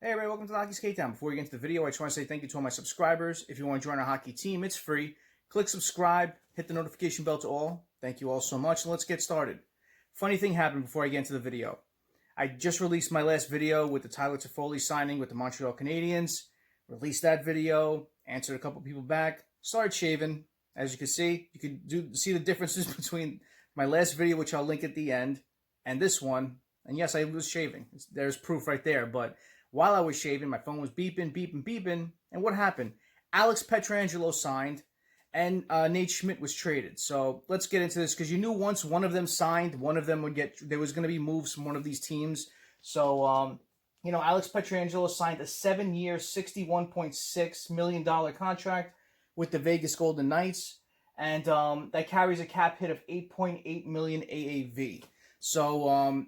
Hey everybody, welcome to the Hockey SKATEDOWN. Before we get into the video, I just want to say thank you to all my subscribers. If you want to join our hockey team, it's free. Click subscribe, hit the notification bell to all. Thank you all so much, and let's get started. Funny thing happened before I get into the video. I just released my last video with the Tyler Toffoli signing with the Montreal Canadiens. Released that video, answered a couple people back, started shaving. As you can see, see the differences between my last video, which I'll link at the end, and this one. And yes, I was shaving. There's proof right there, but while I was shaving, my phone was beeping, beeping, beeping. And what happened? Alex Pietrangelo signed, and Nate Schmidt was traded. So let's get into this, because you knew once one of them signed, one of them would get, there was going to be moves from one of these teams. So, Alex Pietrangelo signed a 7-year, $61.6 million contract with the Vegas Golden Knights. And that carries a cap hit of $8.8 million AAV. So,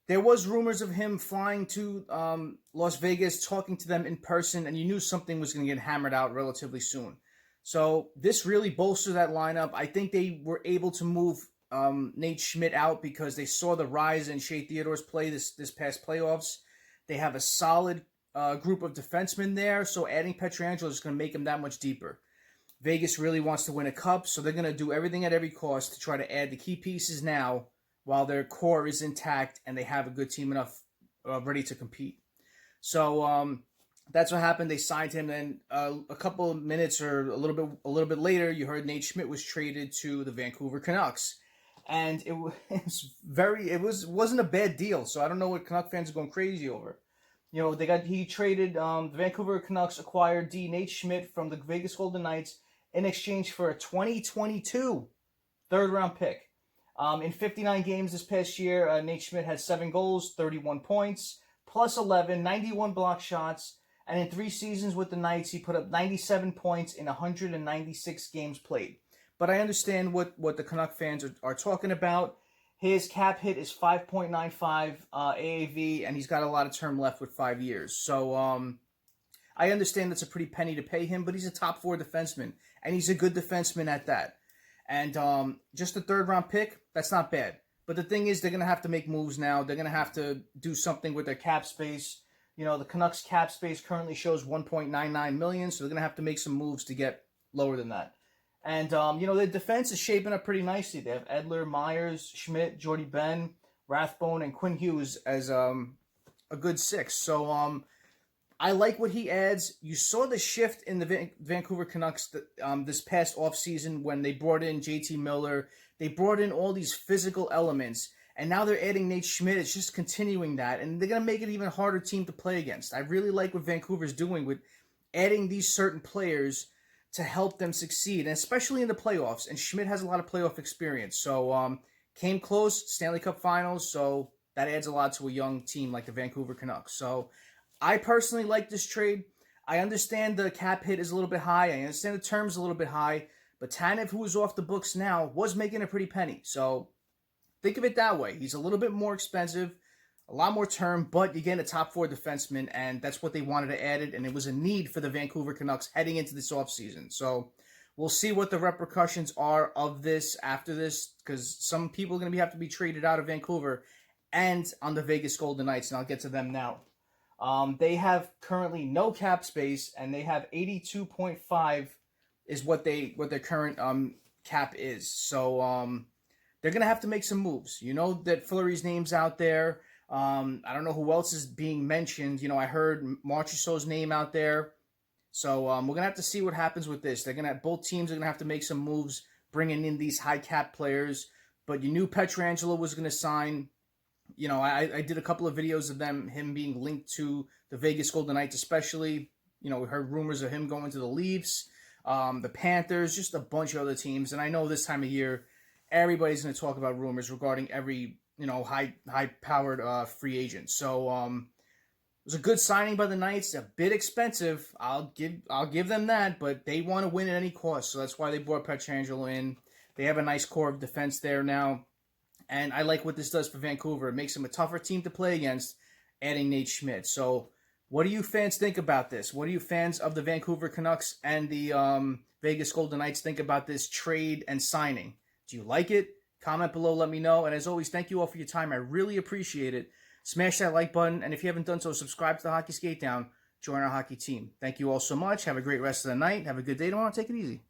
there was rumors of him flying to Las Vegas, talking to them in person, and you knew something was going to get hammered out relatively soon. So this really bolstered that lineup. I think they were able to move Nate Schmidt out because they saw the rise in Theodore's play this past playoffs. They have a solid group of defensemen there, so adding Pietrangelo is going to make him that much deeper. Vegas really wants to win a cup, so they're going to do everything at every cost to try to add the key pieces now, while their core is intact and they have a good team enough ready to compete. So that's what happened. They signed him, and a couple of minutes or a little bit later, you heard Nate Schmidt was traded to the Vancouver Canucks, and it wasn't a bad deal. So I don't know what Canuck fans are going crazy over. He traded the Vancouver Canucks acquired Nate Schmidt from the Vegas Golden Knights in exchange for a 2022 third-round pick. In 59 games this past year, Nate Schmidt had 7 goals, 31 points, plus 11, 91 block shots, and in 3 seasons with the Knights, he put up 97 points in 196 games played. But I understand what the Canuck fans are talking about. His cap hit is 5.95 AAV, and he's got a lot of term left with 5 years. So I understand that's a pretty penny to pay him, but he's a top 4 defenseman, and he's a good defenseman at that. And just a third-round pick, that's not bad. But the thing is, they're going to have to make moves now. They're going to have to do something with their cap space. The Canucks cap space currently shows $1.99 million, so they're going to have to make some moves to get lower than that. And, their defense is shaping up pretty nicely. They have Edler, Myers, Schmidt, Jordy Ben, Rathbone, and Quinn Hughes as a good 6. So, I like what he adds. You saw the shift in the Vancouver Canucks this past offseason when they brought in JT Miller. They brought in all these physical elements, and now they're adding Nate Schmidt. It's just continuing that, and they're going to make it an even harder team to play against. I really like what Vancouver's doing with adding these certain players to help them succeed, and especially in the playoffs. And Schmidt has a lot of playoff experience. So came close, Stanley Cup Finals, so that adds a lot to a young team like the Vancouver Canucks. So I personally like this trade. I understand the cap hit is a little bit high. I understand the terms a little bit high. But Tanev, who is off the books now, was making a pretty penny. So think of it that way. He's a little bit more expensive, a lot more term, but you get a top 4 defenseman, and that's what they wanted to add it, and it was a need for the Vancouver Canucks heading into this offseason. So we'll see what the repercussions are of this after this, because some people are going to have to be traded out of Vancouver and on the Vegas Golden Knights, and I'll get to them now. They have currently no cap space, and they have 82.5 is what their current cap is. So they're gonna have to make some moves. You know that Fleury's name's out there. I don't know who else is being mentioned. I heard Marchessault's name out there. So we're gonna have to see what happens with this. Both teams are gonna have to make some moves, bringing in these high cap players. But you knew Pietrangelo was gonna sign. I did a couple of videos of him being linked to the Vegas Golden Knights especially. We heard rumors of him going to the Leafs, the Panthers, just a bunch of other teams. And I know this time of year, everybody's going to talk about rumors regarding every, high-powered free agent. So it was a good signing by the Knights, a bit expensive. I'll give them that, but they want to win at any cost. So that's why they brought Pietrangelo in. They have a nice core of defense there now. And I like what this does for Vancouver. It makes them a tougher team to play against, adding Nate Schmidt. So what do you fans think about this? What do you fans of the Vancouver Canucks and the Vegas Golden Knights think about this trade and signing? Do you like it? Comment below, let me know. And as always, thank you all for your time. I really appreciate it. Smash that like button, and if you haven't done so, subscribe to the Hockey Skate Down. Join our hockey team. Thank you all so much. Have a great rest of the night. Have a good day tomorrow. Take it easy.